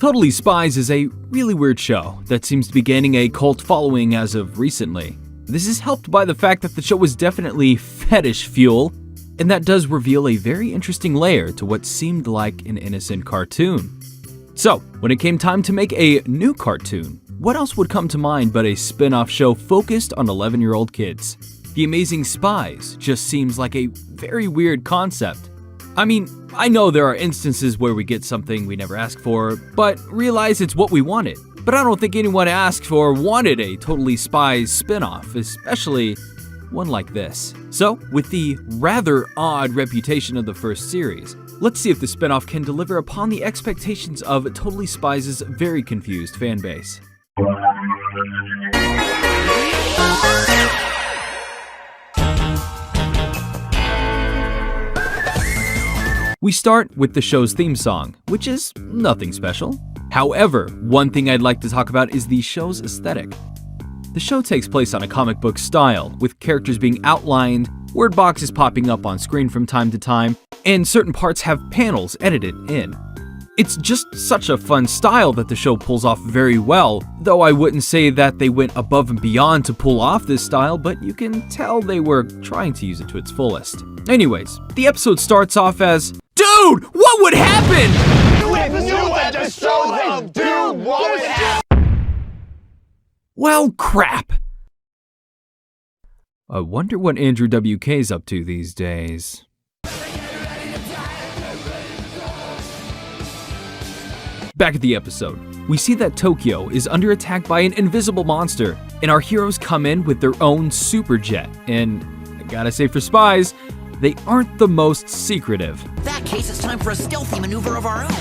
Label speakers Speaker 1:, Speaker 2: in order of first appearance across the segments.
Speaker 1: Totally Spies is a really weird show that seems to be gaining a cult following as of recently. This is helped by the fact that the show is definitely fetish fuel, and that does reveal a very interesting layer to what seemed like an innocent cartoon. So, when it came time to make a new cartoon, what else would come to mind but a spin-off show focused on 11-year-old kids? The Amazing Spies just seems like a very weird concept. I mean, I know there are instances where we get something we never asked for, but realize it's what we wanted. But I don't think anyone asked for or wanted a Totally Spies spin-off, especially one like this. So, with the rather odd reputation of the first series, let's see if the spin-off can deliver upon the expectations of Totally Spies' very confused fanbase. We start with the show's theme song, which is nothing special. However, one thing I'd like to talk about is the show's aesthetic. The show takes place on a comic book style, with characters being outlined, word boxes popping up on screen from time to time, and certain parts have panels edited in. It's just such a fun style that the show pulls off very well, though I wouldn't say that they went above and beyond to pull off this style, but you can tell they were trying to use it to its fullest. Anyways, the episode starts off as, "Dude, what would happen?"
Speaker 2: We knew that the show them, dude, what would happen?
Speaker 1: Well, crap. I wonder what Andrew WK's up to these days. Back at the episode, we see that Tokyo is under attack by an invisible monster, and our heroes come in with their own super jet, and I gotta say for spies, they aren't the most secretive.
Speaker 3: In that case, it's time for a stealthy maneuver of our own.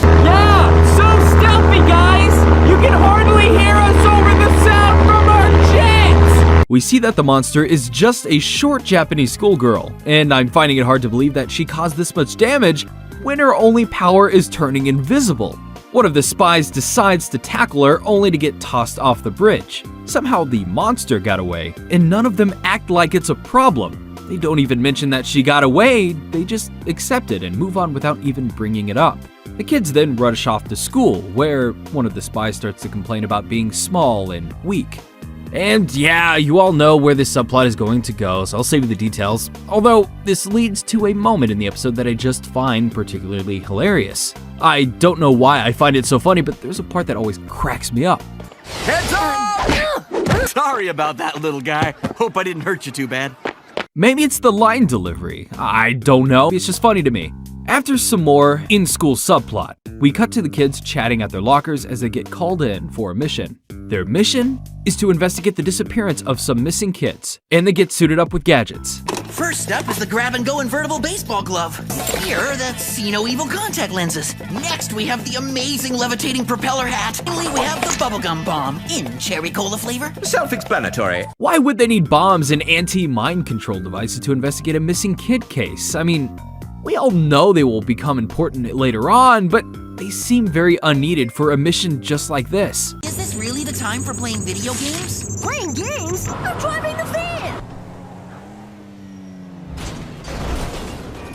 Speaker 1: Yeah, so stealthy, guys! You can hardly hear us over the sound from our jets! We see that the monster is just a short Japanese schoolgirl, and I'm finding it hard to believe that she caused this much damage when her only power is turning invisible. One of the spies decides to tackle her only to get tossed off the bridge. Somehow the monster got away, and none of them act like it's a problem. They don't even mention that she got away, they just accept it and move on without even bringing it up. The kids then rush off to school, where one of the spies starts to complain about being small and weak. And yeah, you all know where this subplot is going to go, so I'll save you the details. Although, this leads to a moment in the episode that I just find particularly hilarious. I don't know why I find it so funny, but there's a part that always cracks me up.
Speaker 4: Heads up! Sorry about that, little guy. Hope I didn't hurt you too bad.
Speaker 1: Maybe it's the line delivery. I don't know. It's just funny to me. After some more in-school subplot, we cut to the kids chatting at their lockers as they get called in for a mission. Their mission is to investigate the disappearance of some missing kids, and they get suited up with gadgets.
Speaker 3: First up is the grab-and-go invertible baseball glove. Here, that's See No Evil contact lenses. Next, we have the amazing levitating propeller hat. Finally, we have the bubblegum bomb in cherry cola flavor.
Speaker 2: Self-explanatory.
Speaker 1: Why would they need bombs and anti-mind control devices to investigate a missing kid case? I mean, we all know they will become important later on, but they seem very unneeded for a mission just like this.
Speaker 3: Is this really the time for playing video games?
Speaker 5: Playing games? I'm driving the van!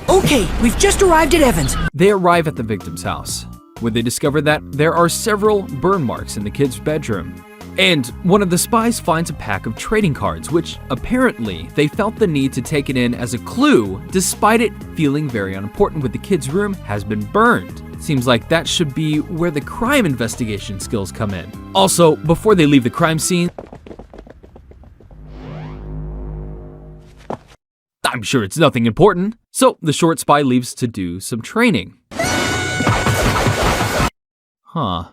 Speaker 6: Okay, we've just arrived at Evans.
Speaker 1: They arrive at the victim's house, where they discover that there are several burn marks in the kid's bedroom. And one of the spies finds a pack of trading cards, which apparently they felt the need to take it in as a clue, despite it feeling very unimportant with the kid's room has been burned. Seems like that should be where the crime investigation skills come in. Also, before they leave the crime scene, I'm sure it's nothing important, so the short spy leaves to do some training. Huh.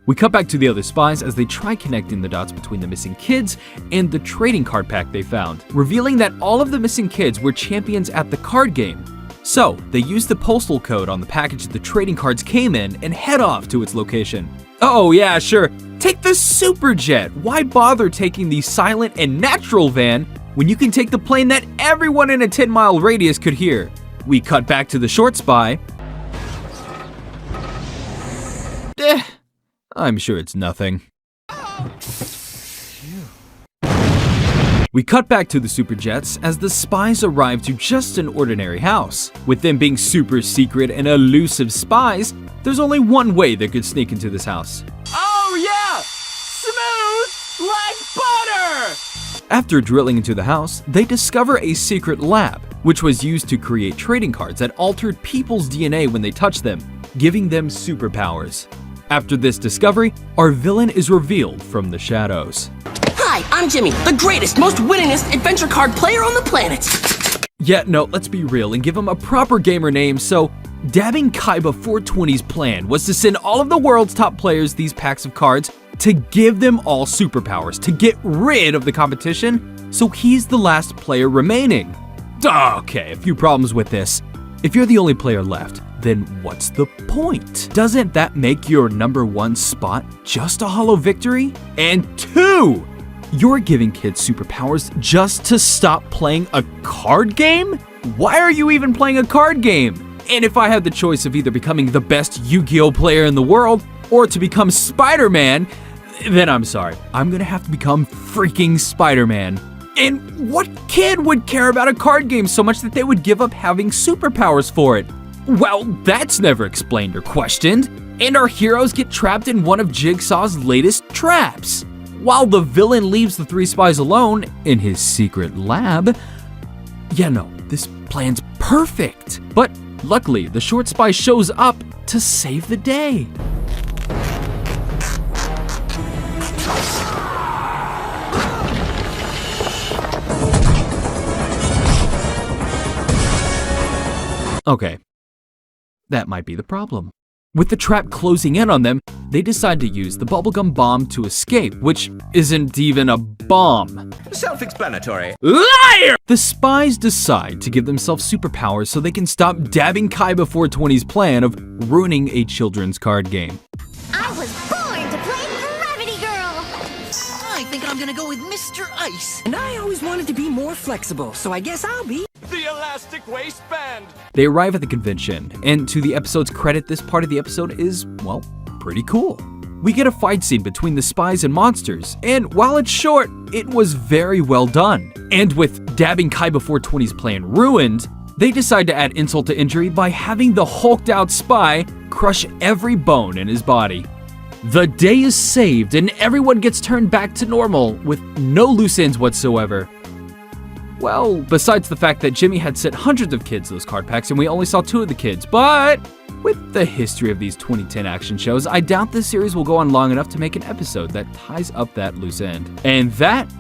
Speaker 1: We cut back to the other spies as they try connecting the dots between the missing kids and the trading card pack they found, revealing that all of the missing kids were champions at the card game. So, they use the postal code on the package the trading cards came in and head off to its location. Oh yeah, sure, take the super jet. Why bother taking the silent and natural van when you can take the plane that everyone in a 10-mile radius could hear? We cut back to the short spy. I'm sure it's nothing. We cut back to the Super Jets as the spies arrive to just an ordinary house. With them being super secret and elusive spies, there's only one way they could sneak into this house.
Speaker 4: Oh yeah! Smooth like butter!
Speaker 1: After drilling into the house, they discover a secret lab, which was used to create trading cards that altered people's DNA when they touched them, giving them superpowers. After this discovery, our villain is revealed from the shadows.
Speaker 6: Hi, I'm Jimmy, the greatest, most winningest adventure card player on the planet.
Speaker 1: Yeah, no, let's be real and give him a proper gamer name. So, Dabbing Kaiba 420's plan was to send all of the world's top players these packs of cards to give them all superpowers, to get rid of the competition, so he's the last player remaining. Okay, a few problems with this. If you're the only player left, then what's the point? Doesn't that make your #1 spot just a hollow victory? And 2, you're giving kids superpowers just to stop playing a card game? Why are you even playing a card game? And if I had the choice of either becoming the best Yu-Gi-Oh player in the world or to become Spider-Man, then I'm sorry, I'm gonna have to become freaking Spider-Man. And what kid would care about a card game so much that they would give up having superpowers for it? Well, that's never explained or questioned, and our heroes get trapped in one of Jigsaw's latest traps. While the villain leaves the 3 spies alone in his secret lab, yeah, no, this plan's perfect. But luckily, the short spy shows up to save the day. Okay, that might be the problem. With the trap closing in on them, they decide to use the bubblegum bomb to escape, which isn't even a bomb.
Speaker 2: Self-explanatory.
Speaker 1: Liar! The spies decide to give themselves superpowers so they can stop Dabbing Kaiba 420's plan of ruining a children's card game.
Speaker 5: I was born to play Gravity Girl.
Speaker 3: I think I'm gonna go with Mr. Ice.
Speaker 6: And I always wanted to be more flexible, so I guess I'll be...
Speaker 2: The elastic waistband.
Speaker 1: They arrive at the convention, and to the episode's credit, this part of the episode is, well, pretty cool. We get a fight scene between the spies and monsters, and while it's short, it was very well done. And with Dabbing Kaiba 420's plan ruined, they decide to add insult to injury by having the hulked out spy crush every bone in his body. The day is saved, and everyone gets turned back to normal with no loose ends whatsoever. Well, besides the fact that Jimmy had sent hundreds of kids those card packs and we only saw 2 of the kids, but with the history of these 2010 action shows, I doubt this series will go on long enough to make an episode that ties up that loose end. And that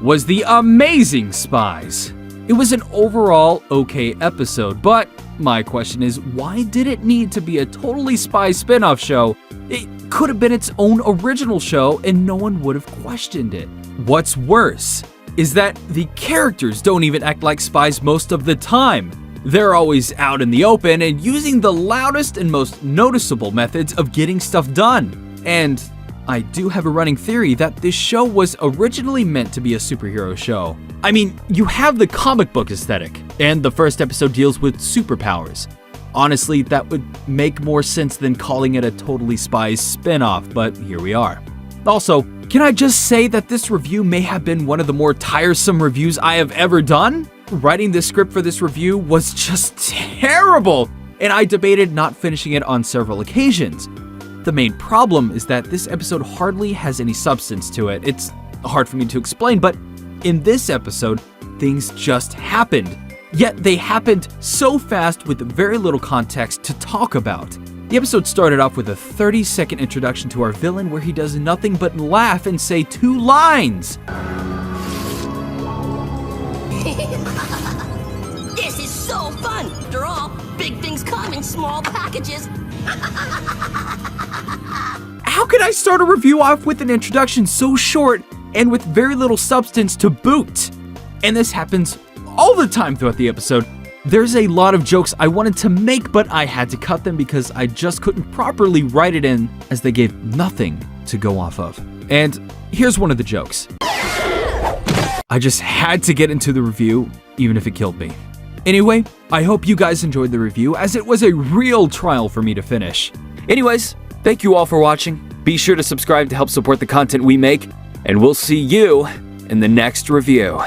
Speaker 1: was the Amazing Spies. It was an overall okay episode, but my question is, why did it need to be a Totally Spies spin-off show? It could have been its own original show and no one would have questioned it. What's worse is that the characters don't even act like spies most of the time. They're always out in the open and using the loudest and most noticeable methods of getting stuff done. And I do have a running theory that this show was originally meant to be a superhero show. I mean, you have the comic book aesthetic, and the first episode deals with superpowers. Honestly, that would make more sense than calling it a Totally Spies spin-off, but here we are. Also, can I just say that this review may have been one of the more tiresome reviews I have ever done? Writing this script for this review was just terrible, and I debated not finishing it on several occasions. The main problem is that this episode hardly has any substance to it. It's hard for me to explain, but in this episode, things just happened. Yet they happened so fast with very little context to talk about. The episode started off with a 30-second introduction to our villain where he does nothing but laugh and say 2 lines.
Speaker 6: This is so fun! After all, big things come in small packages.
Speaker 1: How could I start a review off with an introduction so short and with very little substance to boot? And this happens all the time throughout the episode. There's a lot of jokes I wanted to make, but I had to cut them because I just couldn't properly write it in as they gave nothing to go off of. And here's one of the jokes. I just had to get into the review, even if it killed me. Anyway, I hope you guys enjoyed the review as it was a real trial for me to finish. Anyways, thank you all for watching. Be sure to subscribe to help support the content we make, and we'll see you in the next review.